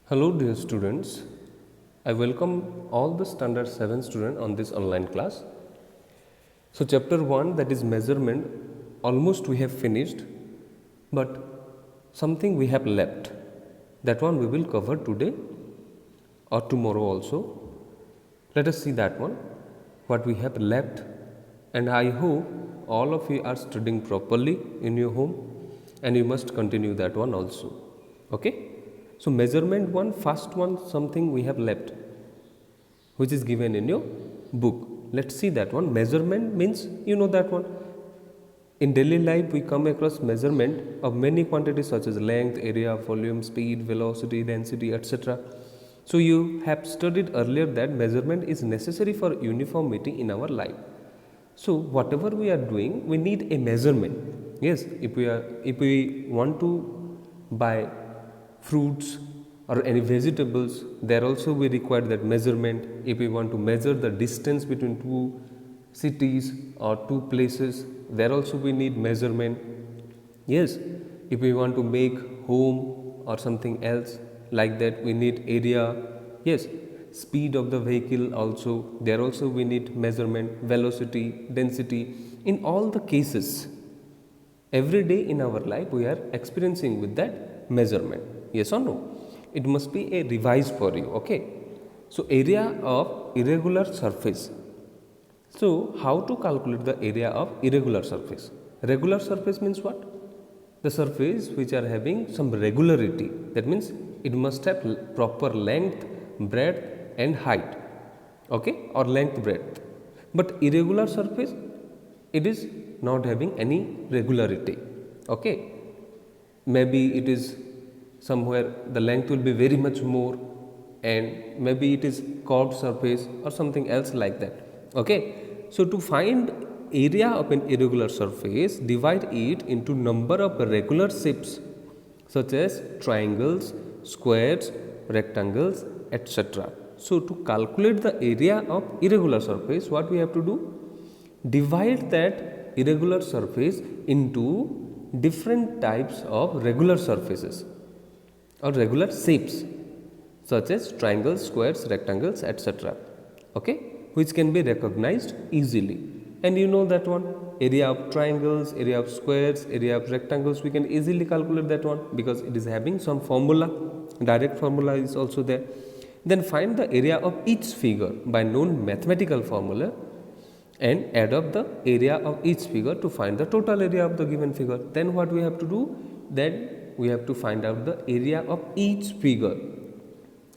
Hello dear students, I welcome all the standard 7 students on this online class. So chapter 1, that is measurement, almost we have finished, but something we have left. That one we will cover today or tomorrow also. Let us see that one, what we have left, and I hope all of you are studying properly in your home and you must continue that one also. Okay? So measurement one, first one, something we have left, which is given in your book. Let's see that one. Measurement means, you know that one. In daily life, we come across measurement of many quantities such as length, area, volume, speed, velocity, density, etc. So you have studied earlier that measurement is necessary for uniformity in our life. So whatever we are doing, we need a measurement. Yes, if we want to buy fruits or any vegetables, there also we require that measurement. If we want to measure the distance between two cities or two places, there also we need measurement. Yes, if we want to make home or something else like that, we need area. Yes, speed of the vehicle also, there also we need measurement, velocity, density. In all the cases, every day in our life we are experiencing with that measurement. Yes or no? It must be a revise for you. Okay. So area of irregular surface. So how to calculate the area of irregular surface? Regular surface means what? The surface which are having some regularity. That means it must have proper length, breadth and height. Okay, or length, breadth. But irregular surface, it is not having any regularity. Okay, maybe it is somewhere the length will be very much more, and maybe it is curved surface or something else like that. Okay, so to find area of an irregular surface, divide it into number of regular shapes such as triangles, squares, rectangles, etc. So to calculate the area of irregular surface, what we have to do? Divide that irregular surface into different types of regular surfaces or regular shapes such as triangles, squares, rectangles, etc. Okay, which can be recognized easily. And you know that one, area of triangles, area of squares, area of rectangles, we can easily calculate that one because it is having some formula. Direct formula is also there. Then find the area of each figure by known mathematical formula and add up the area of each figure to find the total area of the given figure. Then what we have to do? Then we have to find out the area of each figure.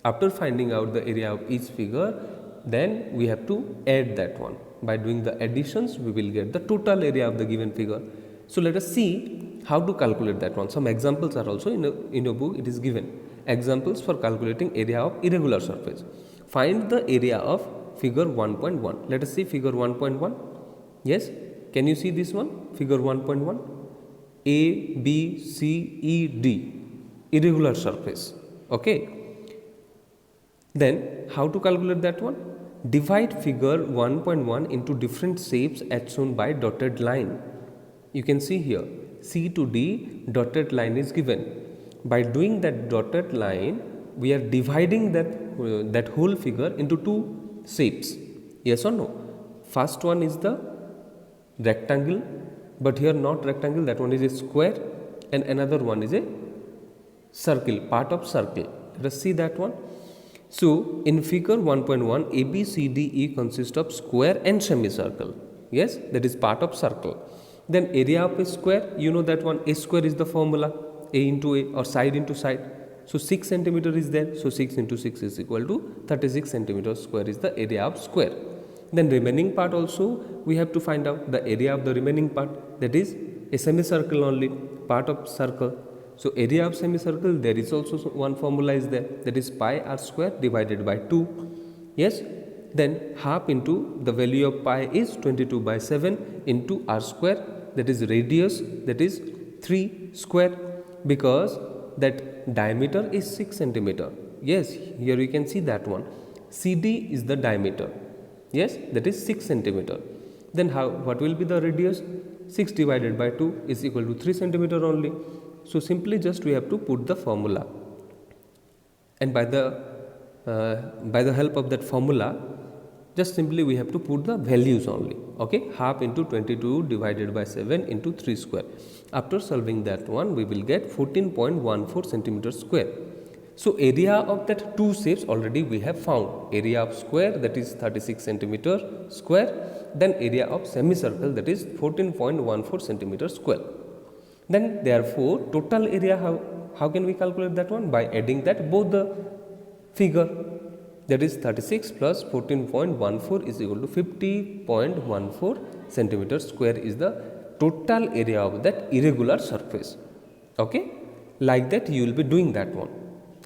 After finding out the area of each figure, then we have to add that one. By doing the additions, we will get the total area of the given figure. So let us see how to calculate that one. Some examples are also in your book, it is given. Examples for calculating area of irregular surface. Find the area of figure 1.1. Let us see figure 1.1. Yes, can you see this one? Figure 1.1. A, B, C, E, D. Irregular surface. Okay. Then how to calculate that one? Divide figure 1.1 into different shapes as shown by dotted line. You can see here C to D dotted line is given. By doing that dotted line, we are dividing that whole figure into two shapes. Yes or no? First one is the rectangle, but here not rectangle, that one is a square, and another one is a circle, part of circle. Let us see that one. So in figure 1.1, ABCDE consists of square and semicircle. Yes, that is part of circle. Then area of a square, you know that one, a square is the formula, a into a or side into side. So 6 centimeter is there. So 6 into 6 is equal to 36 centimeters square is the area of square. Then remaining part also we have to find out the area of the remaining part, that is a semicircle only, part of circle. So area of semicircle, there is also one formula is there, that is pi r square divided by 2. Yes, then half into the value of pi is 22 by 7 into r square, that is radius, that is 3 square, because that diameter is 6 centimeter. Yes, here you can see that one. CD is the diameter. Yes, that is 6 centimeter. Then what will be the radius? 6 divided by 2 is equal to 3 centimeter only. So simply just we have to put the formula. and by the help of that formula, just simply we have to put the values only. Okay, half into 22 divided by 7 into 3 square. After solving that one, we will get 14.14 centimeter square. So area of that two shapes already we have found. Area of square, that is 36 centimeter square, then area of semicircle, that is 14.14 centimeter square. Then therefore total area, how can we calculate that one? By adding that both the figure, that is 36 plus 14.14 is equal to 50.14 centimeter square is the total area of that irregular surface. Okay, like that you will be doing that one.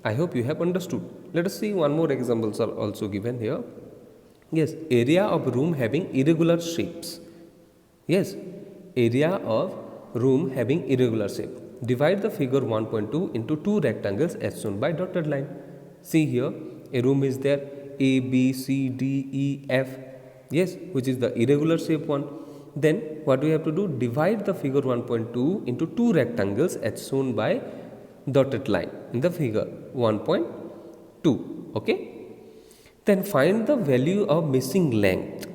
I hope you have understood. Let us see one more examples are also given here. Yes, area of room having irregular shapes. Yes, area of room having irregular shape. Divide the figure 1.2 into two rectangles as shown by dotted line. See here, a room is there, A, B, C, D, E, F. Yes, which is the irregular shape one. Then what we have to do? Divide the figure 1.2 into two rectangles as shown by dotted line in the figure 1.2. Okay. Then find the value of missing length.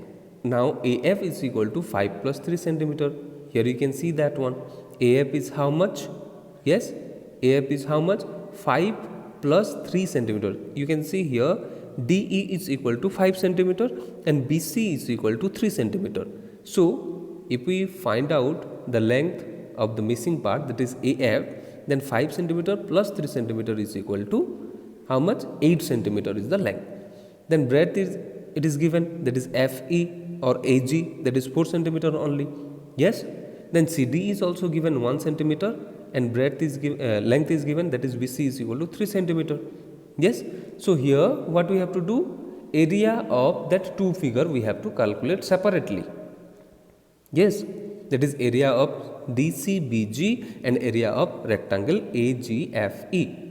Now AF is equal to 5 plus 3 centimeter. Here you can see that one. AF is how much? Yes, AF is how much? 5 plus 3 centimeter. You can see here DE is equal to 5 centimeter and BC is equal to 3 centimeter. So if we find out the length of the missing part, that is AF, then 5 centimeter plus 3 centimeter is equal to how much? 8 centimeter is the length. Then breadth is given, that is FE or AG, that is 4 centimeter only. Yes. Then CD is also given 1 centimeter and breadth is length is given, that is BC is equal to 3 centimeter. Yes. So here what we have to do? Area of that two figure we have to calculate separately. Yes, that is area of DCBG and area of rectangle AGFE.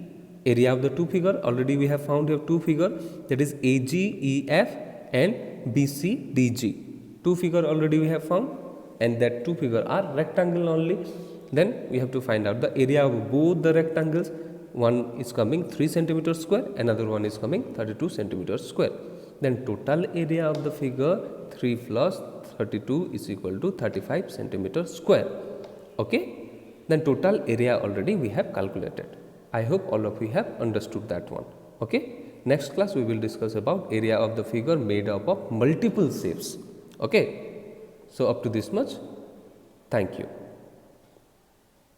Area of the two figure, already we have found here two figure, that is AGEF and BCDG. Two figure already we have found, and that two figure are rectangle only. Then we have to find out the area of both the rectangles. One is coming 3 centimeter square, another one is coming 32 centimeter square. Then total area of the figure 3 plus 32 is equal to 35 centimeter square. Okay. Then total area already we have calculated. I hope all of you have understood that one. Okay. Next class we will discuss about area of the figure made up of multiple shapes. Okay. So up to this much. Thank you.